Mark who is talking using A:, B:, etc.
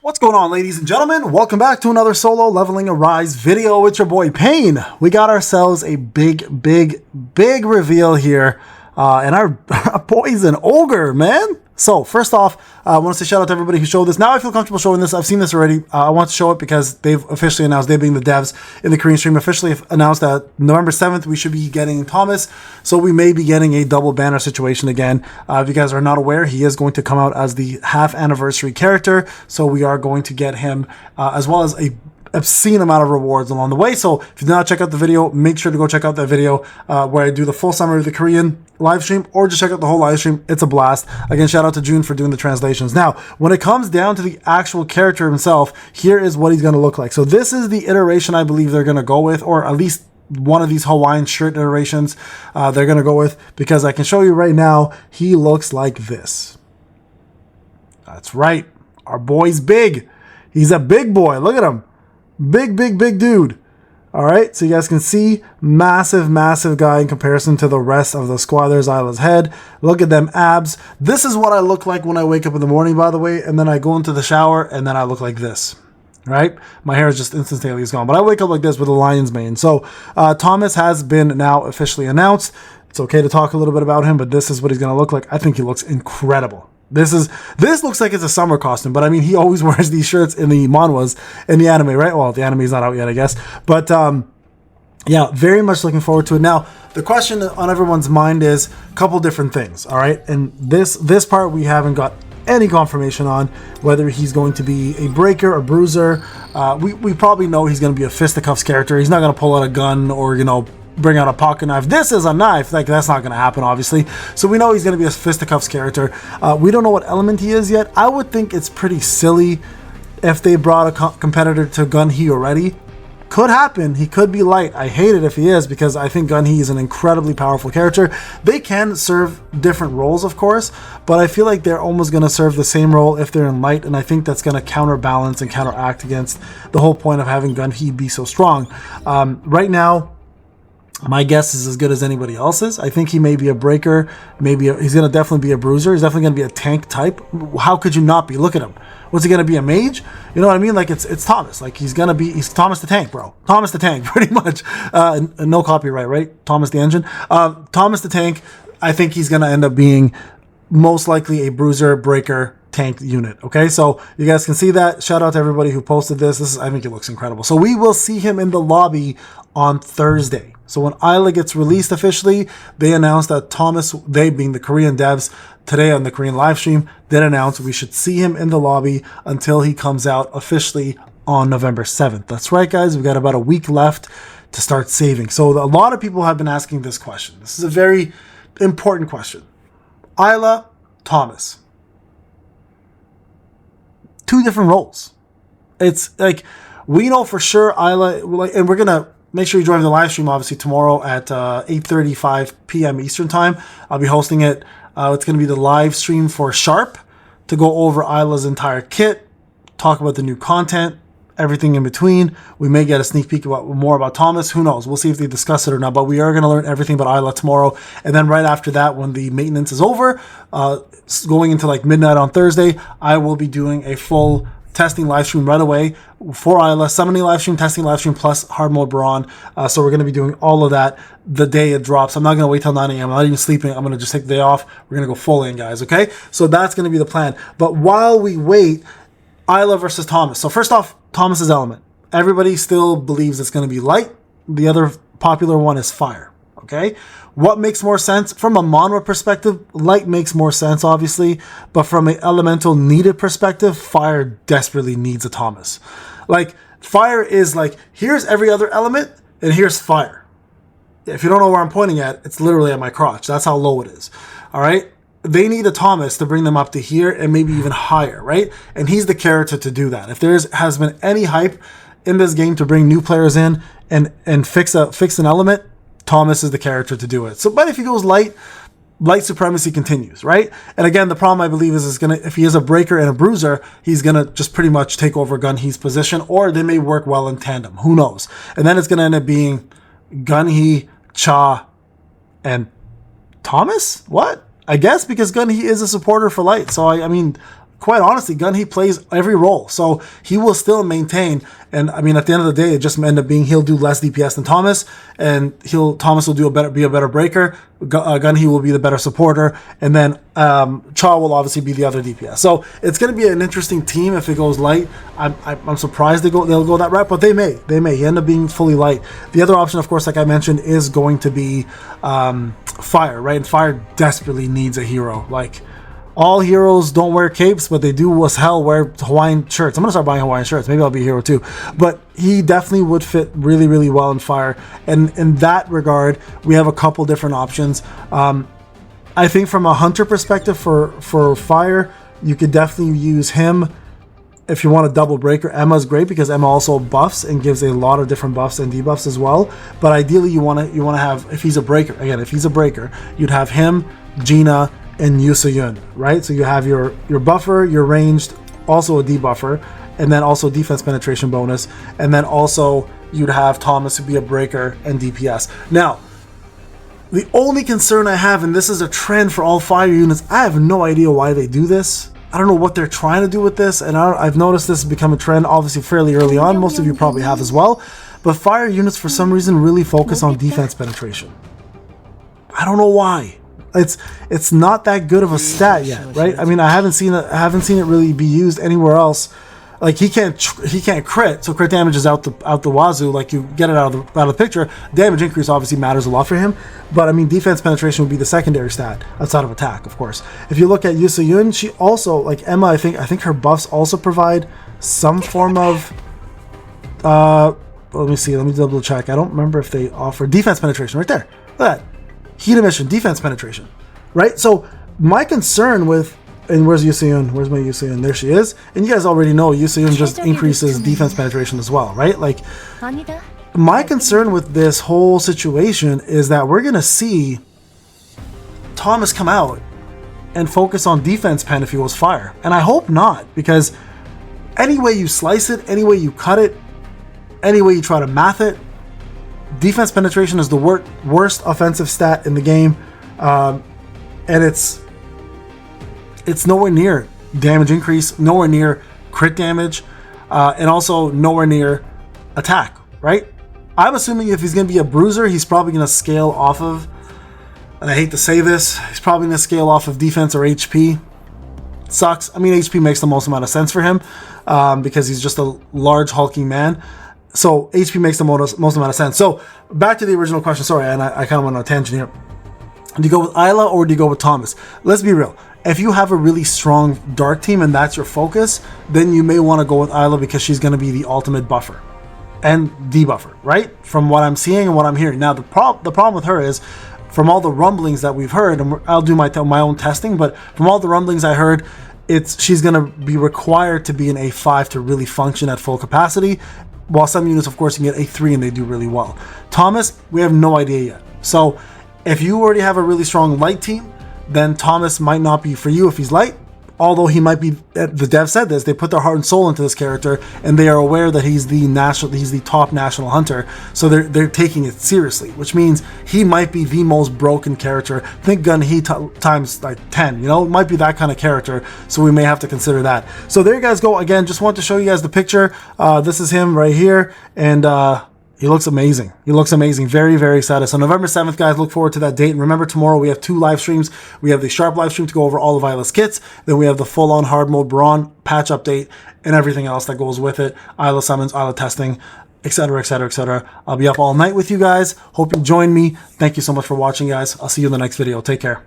A: What's going on, ladies and gentlemen? Welcome back to another solo leveling Arise video. It's your boy Payne. We got ourselves a big reveal here, and our boy's an ogre, man. So first off, I want to say shout out to everybody who showed this. Now I feel comfortable showing this. I've seen this already. I want to show it because they've officially announced, they being the devs in the Korean stream, officially announced that November 7th we should be getting Thomas. So we may be getting a double banner situation again. If you guys are not aware, he is going to come out as the half anniversary character. So we are going to get him as well as a obscene amount of rewards along the way. So if you did not check out the video, make sure to go check out that video where I do the full summary of the Korean live stream, or just check out the whole live stream. It's a blast. Again, shout out to June for doing the translations. Now, when it comes down to the actual character himself, here is what he's going to look like. So this is the iteration I believe they're going to go with, or at least one of these Hawaiian shirt iterations they're going to go with, because I can show you right now, he looks like this. That's right. Our boy's big. He's a big boy. Look at him. Big dude. All right, so you guys can see massive guy in comparison to the rest of the squad. There's Isla's head. Look at them abs. This is what I look like when I wake up in the morning, by the way, and then I go into the shower and then I look like this. Right? My hair is just instantaneously gone, but I wake up like this with a lion's mane. So Thomas has been now officially announced. It's okay to talk a little bit about him, but this is what he's going to look like. I think he looks incredible. This looks like it's a summer costume, but I mean, he always wears these shirts in the manhwas, in the anime, right? Well, the anime is not out yet, I guess. But yeah, very much looking forward to it. Now, the question on everyone's mind is a couple different things, all right? And this part we haven't got any confirmation on, whether he's going to be a breaker or bruiser. We probably know he's going to be a fisticuffs character. He's not going to pull out a gun or, you know, bring out a pocket knife. This is a knife. Like, that's not going to happen, obviously. So we know he's going to be a fisticuffs character. We don't know what element he is yet. I would think it's pretty silly if they brought a competitor to Gun-He already. Could happen. He could be light. I hate it if he is, because I think Gun-He is an incredibly powerful character. They can serve different roles, of course, but I feel like they're almost going to serve the same role if they're in light, and I think that's going to counterbalance and counteract against the whole point of having Gun-He be so strong. Right now, my guess is as good as anybody else's. I think he may be a breaker. He's going to definitely be a bruiser. He's definitely going to be a tank type. How could you not be? Look at him. What's he going to be, a mage? You know what I mean? Like, it's Thomas. Like, he's Thomas the Tank, bro. Thomas the Tank, pretty much. No copyright, right? Thomas the Engine. Thomas the Tank, I think he's going to end up being most likely a bruiser, breaker, tank unit. Okay, so you guys can see that. Shout out to everybody who posted this. I think it looks incredible. So we will see him in the lobby on Thursday. So when ISLA gets released officially, they announced that Thomas, they being the Korean devs, today on the Korean live stream, did announce we should see him in the lobby until he comes out officially on November 7th. That's right, guys. We've got about a week left to start saving. So a lot of people have been asking this question. This is a very important question. ISLA, Thomas. Two different roles. It's like, we know for sure ISLA, and we're going to make sure you join the live stream, obviously, tomorrow at 8:35 p.m. Eastern Time. I'll be hosting it. It's going to be the live stream for Sharp to go over ISLA's entire kit, talk about the new content, everything in between. We may get a sneak peek more about Thomas. Who knows? We'll see if they discuss it or not. But we are going to learn everything about ISLA tomorrow. And then right after that, when the maintenance is over, going into like midnight on Thursday, I will be doing a full testing live stream right away for ISLA, summoning live stream, testing live stream, plus hard mode Brawn. So we're going to be doing all of that the day it drops. I'm not going to wait till 9 a.m. I'm not even sleeping. I'm going to just take the day off. We're going to go full in, guys, okay? So that's going to be the plan. But while we wait, ISLA versus Thomas. So first off, Thomas's element. Everybody still believes it's going to be light. The other popular one is fire, okay? What makes more sense? From a manhwa perspective, light makes more sense, obviously. But from an elemental needed perspective, fire desperately needs a Thomas. Like, fire is like, here's every other element, and here's fire. If you don't know where I'm pointing at, it's literally at my crotch. That's how low it is, all right? They need a Thomas to bring them up to here and maybe even higher, right? And he's the character to do that. If there has been any hype in this game to bring new players in and fix an element, Thomas is the character to do it. So, but if he goes light supremacy continues, right? And again, the problem I believe is if he is a breaker and a bruiser, he's gonna just pretty much take over Gun-He's position, or they may work well in tandem. Who knows? And then it's gonna end up being Gun-He, Cha, and Thomas. What? I guess because Gun-He is a supporter for light. So I mean, quite honestly, Gun-He plays every role, so he will still maintain. And I mean, at the end of the day, it just end up being he'll do less DPS than Thomas, and Thomas will be a better breaker. Gun-He will be the better supporter, and then Cha will obviously be the other DPS. So it's going to be an interesting team if it goes light. I'm surprised they'll go that route, but they may. He end up being fully light. The other option, of course, like I mentioned, is going to be Fire, right? And Fire desperately needs a hero. Like, all heroes don't wear capes, but they do as hell wear Hawaiian shirts. I'm going to start buying Hawaiian shirts. Maybe I'll be a hero too. But he definitely would fit really, really well in Fire. And in that regard, we have a couple different options. I think from a hunter perspective for Fire, you could definitely use him if you want a double breaker. Emma's great because Emma also buffs and gives a lot of different buffs and debuffs as well. But ideally, you want to have, if he's a breaker, you'd have him, GINA, and Yu Se-yun, right? So you have your buffer, your ranged, also a debuffer, and then also defense penetration bonus, and then also you'd have Thomas to be a breaker and DPS. Now, the only concern I have, and this is a trend for all Fire units, I have no idea why they do this. I don't know what they're trying to do with this, and I've noticed this has become a trend obviously fairly early on. Most of you probably have as well, but Fire units for some reason really focus on defense penetration. I don't know why. It's not that good of a stat yet, right? I mean, I haven't seen it really be used anywhere else. Like, he can't crit, so crit damage is out the wazoo. Like, you get it out of the picture. Damage increase obviously matters a lot for him, but I mean, defense penetration would be the secondary stat outside of attack, of course. If you look at Yu Se-yun, she also, like Emma, I think her buffs also provide some form of let me see, let me double check. I don't remember if they offer defense penetration right there. Look at that. Heat emission, defense penetration, right? So my concern with, and where's Yu Se-yun? Where's my Yu Se-yun? There she is. And you guys already know Yu Se-yun just increases defense penetration as well, right? Like, my concern with this whole situation is that we're gonna see Thomas come out and focus on defense pen if he was Fire. And I hope not, because any way you slice it, any way you cut it, any way you try to math it, defense penetration is the worst offensive stat in the game, and it's nowhere near damage increase, nowhere near crit damage, and also nowhere near attack, right? I'm assuming if he's going to be a bruiser, he's probably going to scale off of, and I hate to say this, he's probably going to scale off of defense or HP. It sucks. I mean, HP makes the most amount of sense for him because he's just a large hulking man. So HP makes the most amount of sense. So back to the original question. Sorry, and I kind of went on a tangent here. Do you go with ISLA or do you go with Thomas? Let's be real. If you have a really strong dark team and that's your focus, then you may want to go with ISLA because she's going to be the ultimate buffer and debuffer, right? From what I'm seeing and what I'm hearing. Now, the problem with her is, from all the rumblings that we've heard, and I'll do my own testing, but from all the rumblings I heard, she's going to be required to be an A5 to really function at full capacity. While some units, of course, you can get A3 and they do really well. Thomas, we have no idea yet. So if you already have a really strong light team, then Thomas might not be for you if he's light. Although he might be, the dev said this, they put their heart and soul into this character, and they are aware that he's the top national hunter, so they're taking it seriously, which means he might be the most broken character. Think Gun-He times like 10, you know, it might be that kind of character, so we may have to consider that. So there you guys go. Again, just want to show you guys the picture. This is him right here, and he looks amazing. He looks amazing. Very, very excited. So November 7th, guys, look forward to that date. And remember, tomorrow we have 2 live streams. We have the Sharp live stream to go over all of Isla's kits. Then we have the full-on hard mode Brawn patch update and everything else that goes with it. Isla summons, Isla testing, etc., etc., etc. I'll be up all night with you guys. Hope you join me. Thank you so much for watching, guys. I'll see you in the next video. Take care.